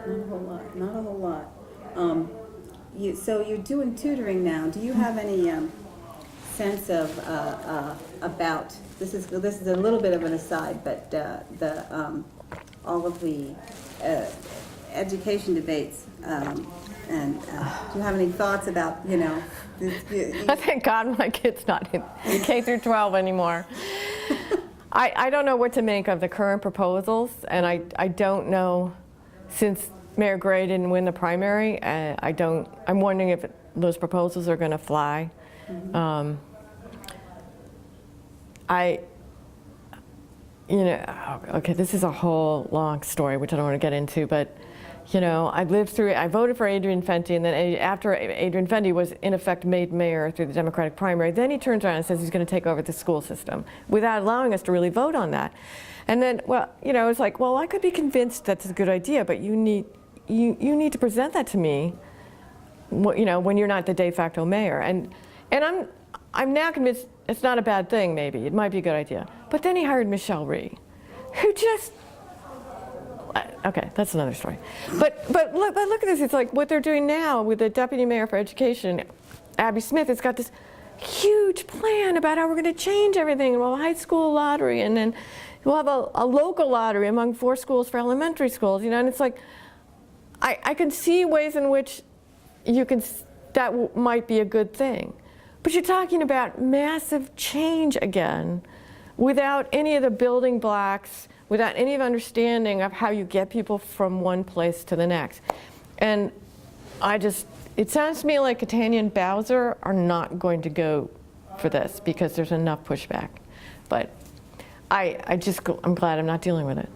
Not a whole lot. Not a whole lot. So you're doing tutoring now. Do you have any sense of about this is a little bit of an aside, but all of the education debates and do you have any thoughts about Thank God my kid's not in K through 12 anymore. I don't know what to make of the current proposals, and I don't know, since Mayor Gray didn't win the primary, I'm wondering if those proposals are going to fly. Mm-hmm. Okay, this is a whole long story, which I don't want to get into, but I lived through it. I voted for Adrian Fenty, and then after Adrian Fenty was in effect made mayor through the Democratic primary, then he turns around and says he's going to take over the school system without allowing us to really vote on that. And then, it's like, well, I could be convinced that's a good idea, but you need to present that to me, when you're not the de facto mayor. And I'm now convinced it's not a bad thing. Maybe it might be a good idea. But then he hired Michelle Rhee, who just. Okay, that's another story. But look at this. It's like what they're doing now with the deputy mayor for education, Abby Smith. It's got this huge plan about how we're going to change everything. We'll have a high school lottery, and then we'll have a local lottery among 4 schools for elementary schools. And it's like I can see ways in which that might be a good thing. But you're talking about massive change again, without any of the building blocks, without any of understanding of how you get people from one place to the next. And it sounds to me like Catania and Bowser are not going to go for this because there's enough pushback. But I'm glad I'm not dealing with it.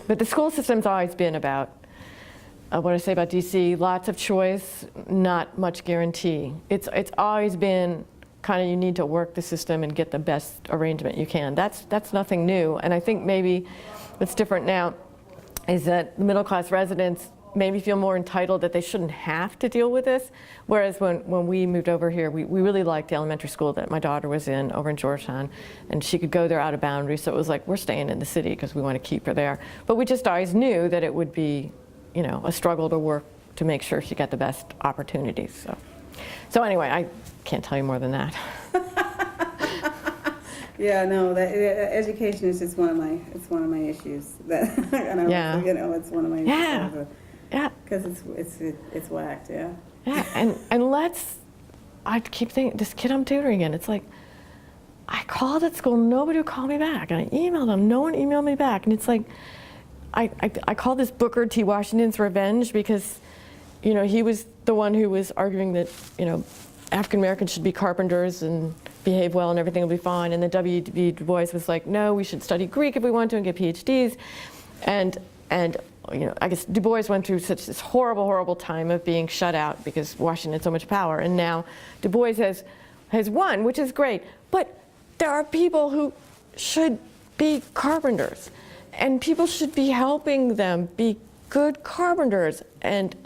But the school system's always been about, what I say about DC, lots of choice, not much guarantee. It's always been kind of, you need to work the system and get the best arrangement you can. That's nothing new. And I think maybe what's different now is that the middle class residents maybe feel more entitled that they shouldn't have to deal with this. Whereas when we moved over here, we really liked the elementary school that my daughter was in over in Georgetown, and she could go there out of boundaries. So it was like, we're staying in the city because we want to keep her there. But we just always knew that it would be, a struggle to work to make sure she got the best opportunities. So anyway, I can't tell you more than that. Yeah, no, education is just one of my issues. Yeah. It's one of my issues. Yeah. Yeah. Because it's whacked. Yeah. Yeah, I keep thinking, this kid I'm tutoring again, it's like, I called at school, nobody would call me back, and I emailed them, no one emailed me back, and it's like, I call this Booker T. Washington's revenge because, he was the one who was arguing that, African Americans should be carpenters and behave well and everything will be fine. And then W.B. Du Bois was like, no, we should study Greek if we want to and get PhDs. And I guess Du Bois went through such this horrible, horrible time of being shut out because Washington had so much power. And now Du Bois has won, which is great. But there are people who should be carpenters. And people should be helping them be good carpenters. And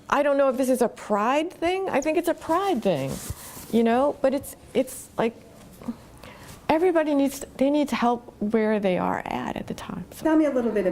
I don't know if this is a pride thing. I think it's a pride thing, but it's like everybody needs help where they are at the time. So. Tell me a little bit